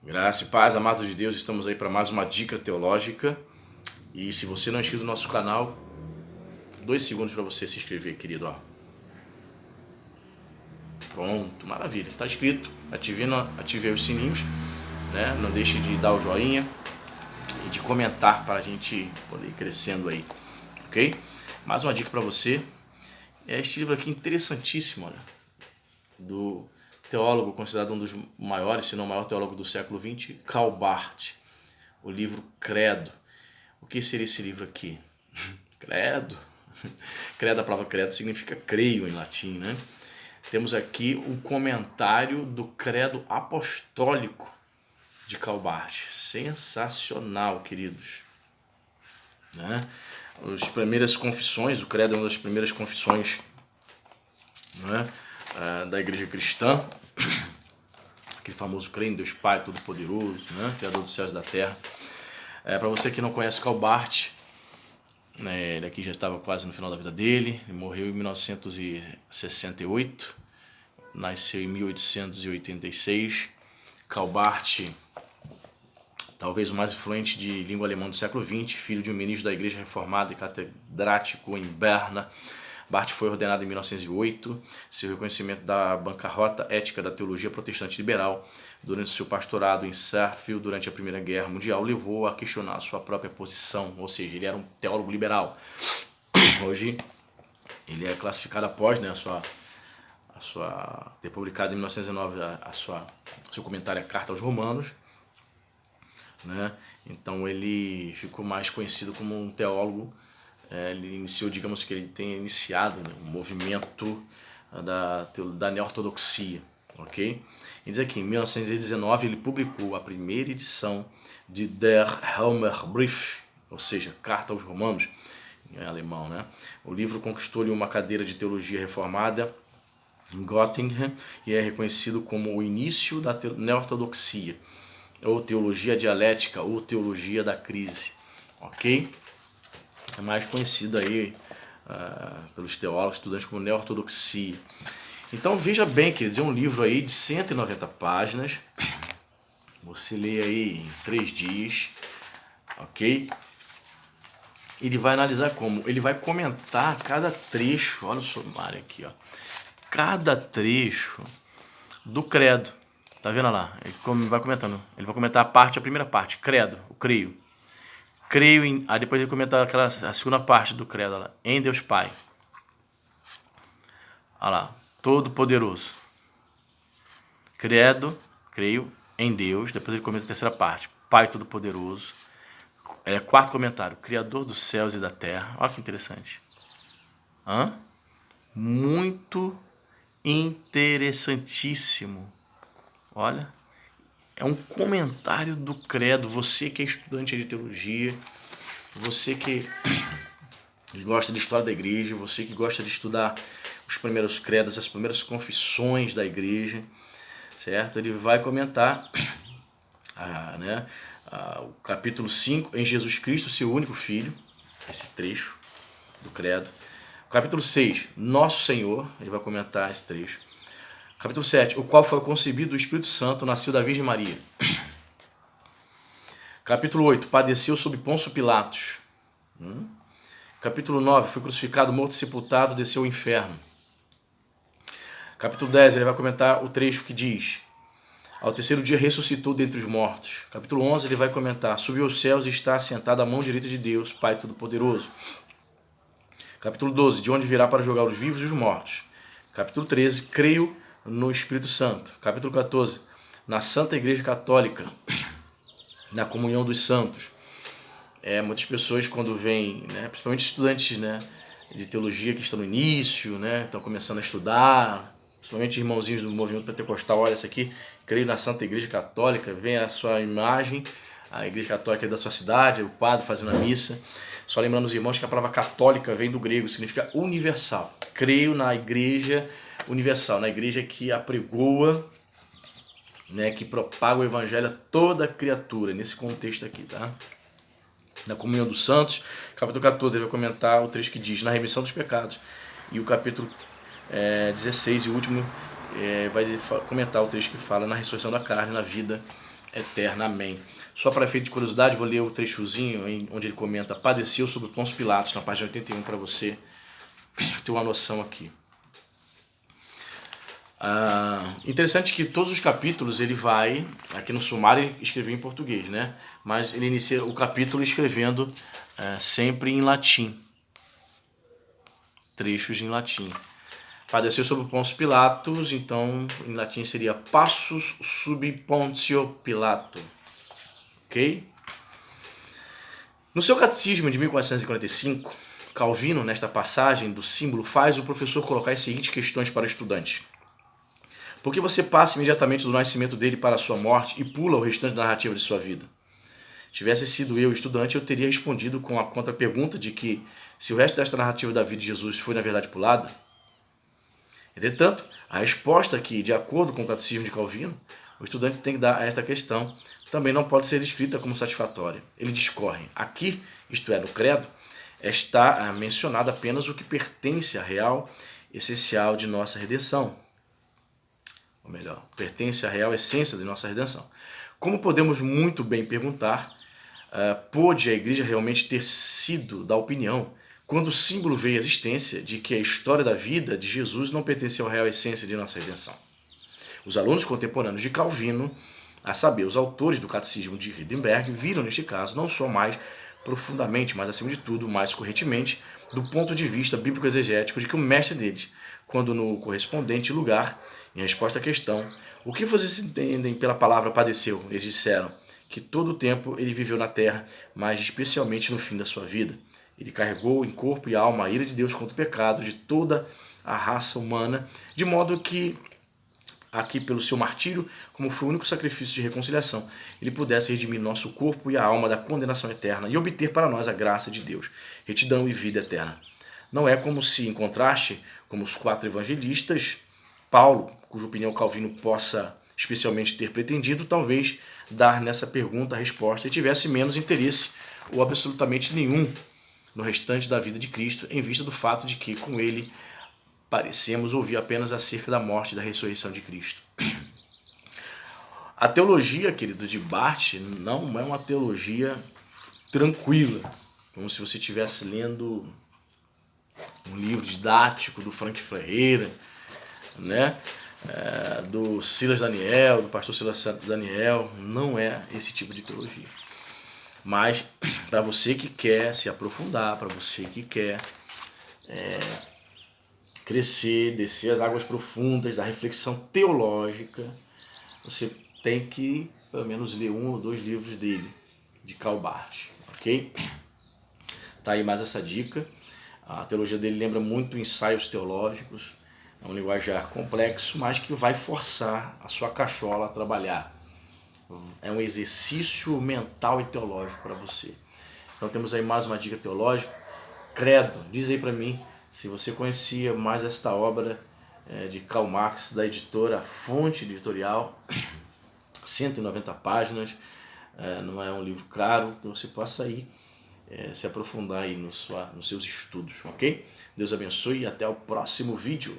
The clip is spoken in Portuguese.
Graça e paz, amados de Deus, estamos aí para mais uma dica teológica. E se você não é inscrito no nosso canal, 2 segundos para você se inscrever, querido. Ó. Pronto, maravilha. Está inscrito, ative os sininhos, né? Não deixe de dar o joinha e de comentar para a gente poder ir crescendo aí, ok? Mais uma dica para você. É este livro aqui interessantíssimo, olha, do teólogo considerado um dos maiores, se não o maior teólogo do século XX, Karl Barth. O livro Credo. O que seria esse livro aqui? Credo. Credo, a palavra credo significa creio em latim, né? Temos aqui um comentário do Credo Apostólico de Karl Barth. Sensacional, queridos. Né? As primeiras confissões, o Credo é uma das primeiras confissões, né, da igreja cristã. Aquele famoso creio em Deus Pai Todo-Poderoso, né, Criador dos céus e da terra. Para você que não conhece Karl Barth, ele aqui já estava quase no final da vida dele. Ele morreu em 1968, nasceu em 1886. Karl Barth, talvez o mais influente de língua alemã do século XX, filho de um ministro da Igreja Reformada e catedrático em Berna. Barth foi ordenado em 1908. Seu reconhecimento da bancarrota ética da teologia protestante liberal durante seu pastorado em Sheffield durante a Primeira Guerra Mundial levou a questionar sua própria posição, ou seja, ele era um teólogo liberal. Hoje ele é classificado após, né, ter publicado em 1909 seu comentário à Carta aos Romanos, né? Então ele ficou mais conhecido como um teólogo. Ele iniciou, digamos que ele tenha iniciado, né, um movimento da neo-ortodoxia, ok? E diz aqui, em 1919 ele publicou a primeira edição de Der Römerbrief, ou seja, Carta aos Romanos, em alemão, né? O livro conquistou-lhe uma cadeira de teologia reformada em Göttingen e é reconhecido como o início da neo-ortodoxia, ou teologia dialética, ou teologia da crise, ok? É mais conhecido aí pelos teólogos, estudantes como neo-ortodoxia. Então veja bem, queridos, é um livro aí de 190 páginas. Você lê aí em 3 dias, ok? Ele vai analisar como? Ele vai comentar cada trecho, olha o sumário aqui, ó. Cada trecho do credo. Tá vendo lá? Ele vai comentando. Ele vai comentar a primeira parte, credo, o creio. Creio em... Aí depois ele comenta a segunda parte do credo lá. Em Deus Pai. Olha lá. Todo-Poderoso. Credo. Creio em Deus. Depois ele comenta a terceira parte. Pai Todo-Poderoso. Quarto comentário. Criador dos céus e da terra. Olha que interessante. Muito interessantíssimo. Olha. É um comentário do credo. Você que é estudante de teologia, você que gosta de história da igreja, você que gosta de estudar os primeiros credos, as primeiras confissões da igreja, certo? Ele vai comentar o capítulo 5, em Jesus Cristo, seu único Filho, esse trecho do credo. Capítulo 6, Nosso Senhor, ele vai comentar esse trecho. Capítulo 7, o qual foi concebido do Espírito Santo, nasceu da Virgem Maria. Capítulo 8, padeceu sob Pôncio Pilatos. Capítulo 9, foi crucificado, morto e sepultado, desceu ao inferno. Capítulo 10, ele vai comentar o trecho que diz: ao terceiro dia ressuscitou dentre os mortos. Capítulo 11, ele vai comentar: subiu aos céus e está assentado à mão direita de Deus, Pai Todo-Poderoso. Capítulo 12, de onde virá para julgar os vivos e os mortos. Capítulo 13, creio no Espírito Santo. Capítulo 14, na Santa Igreja Católica, na comunhão dos santos. Muitas pessoas quando vêm, né, principalmente estudantes, né, de teologia que estão no início, né, estão começando a estudar, principalmente irmãozinhos do movimento pentecostal, olha isso aqui, creio na Santa Igreja Católica, vem a sua imagem, a Igreja Católica da sua cidade, o padre fazendo a missa. Só lembrando os irmãos que a palavra católica vem do grego, significa universal. Creio na Igreja universal, na igreja que apregoa, né, que propaga o evangelho a toda criatura, nesse contexto aqui, tá? Na comunhão dos santos, capítulo 14, ele vai comentar o trecho que diz, na remissão dos pecados. E o capítulo 16, e o último, vai comentar o trecho que fala na ressurreição da carne, na vida eterna. Amém. Só para efeito de curiosidade, vou ler o trechozinho onde ele comenta: padeceu sobre Pôncio Pilatos, na página 81, para você ter uma noção aqui. Interessante que todos os capítulos ele vai, aqui no sumário, escrever em português, né? Mas ele inicia o capítulo escrevendo sempre em latim. Trechos em latim. Padeceu sobre Pôncio Pilatos, então em latim seria Passus sub Pontio Pilato. Ok? No seu catecismo de 1445, Calvino, nesta passagem do símbolo, faz o professor colocar as seguintes questões para o estudante. Por que você passa imediatamente do nascimento dele para a sua morte e pula o restante da narrativa de sua vida? Tivesse sido eu estudante, eu teria respondido com a contra-pergunta de que, se o resto desta narrativa da vida de Jesus foi na verdade pulada, entretanto, a resposta que, de acordo com o catecismo de Calvino, o estudante tem que dar a esta questão também não pode ser descrita como satisfatória. Ele discorre. Aqui, isto é, no credo, está mencionado apenas o que pertence à real essencial de nossa redenção. Ou melhor, pertence à real essência de nossa redenção. Como podemos muito bem perguntar, pôde a igreja realmente ter sido da opinião, quando o símbolo veio à existência, de que a história da vida de Jesus não pertenceu à real essência de nossa redenção? Os alunos contemporâneos de Calvino, a saber, os autores do Catecismo de Heidelberg, viram neste caso não só mais profundamente, mas acima de tudo, mais correntemente, do ponto de vista bíblico-exegético, de que o mestre deles, quando no correspondente lugar, em resposta à questão, o que vocês entendem pela palavra padeceu? Eles disseram que todo o tempo ele viveu na terra, mas especialmente no fim da sua vida. Ele carregou em corpo e alma a ira de Deus contra o pecado de toda a raça humana, de modo que, aqui pelo seu martírio, como foi o único sacrifício de reconciliação, ele pudesse redimir nosso corpo e a alma da condenação eterna e obter para nós a graça de Deus, retidão e vida eterna. Não é como se, em contraste, como os 4 evangelistas, Paulo, cuja opinião Calvino possa especialmente ter pretendido, talvez dar nessa pergunta a resposta e tivesse menos interesse ou absolutamente nenhum no restante da vida de Cristo, em vista do fato de que, com ele, parecemos ouvir apenas acerca da morte e da ressurreição de Cristo. A teologia, querido, de Barth não é uma teologia tranquila, como se você estivesse lendo um livro didático do Frank Ferreira, né? Do Silas Daniel, do pastor Silas Daniel. Não é esse tipo de teologia. Mas para você que quer se aprofundar, para você que quer crescer, descer as águas profundas da reflexão teológica, você tem que pelo menos ler 1 ou 2 livros dele, de Karl Barth, ok? Tá aí mais essa dica. A teologia dele lembra muito ensaios teológicos, é um linguajar complexo, mas que vai forçar a sua cachola a trabalhar. É um exercício mental e teológico para você. Então temos aí mais uma dica teológica. Credo, diz aí para mim se você conhecia mais esta obra de Karl Marx, da editora Fonte Editorial, 190 páginas, não é um livro caro, que você possa aí se aprofundar aí nos seus estudos, ok? Deus abençoe e até o próximo vídeo.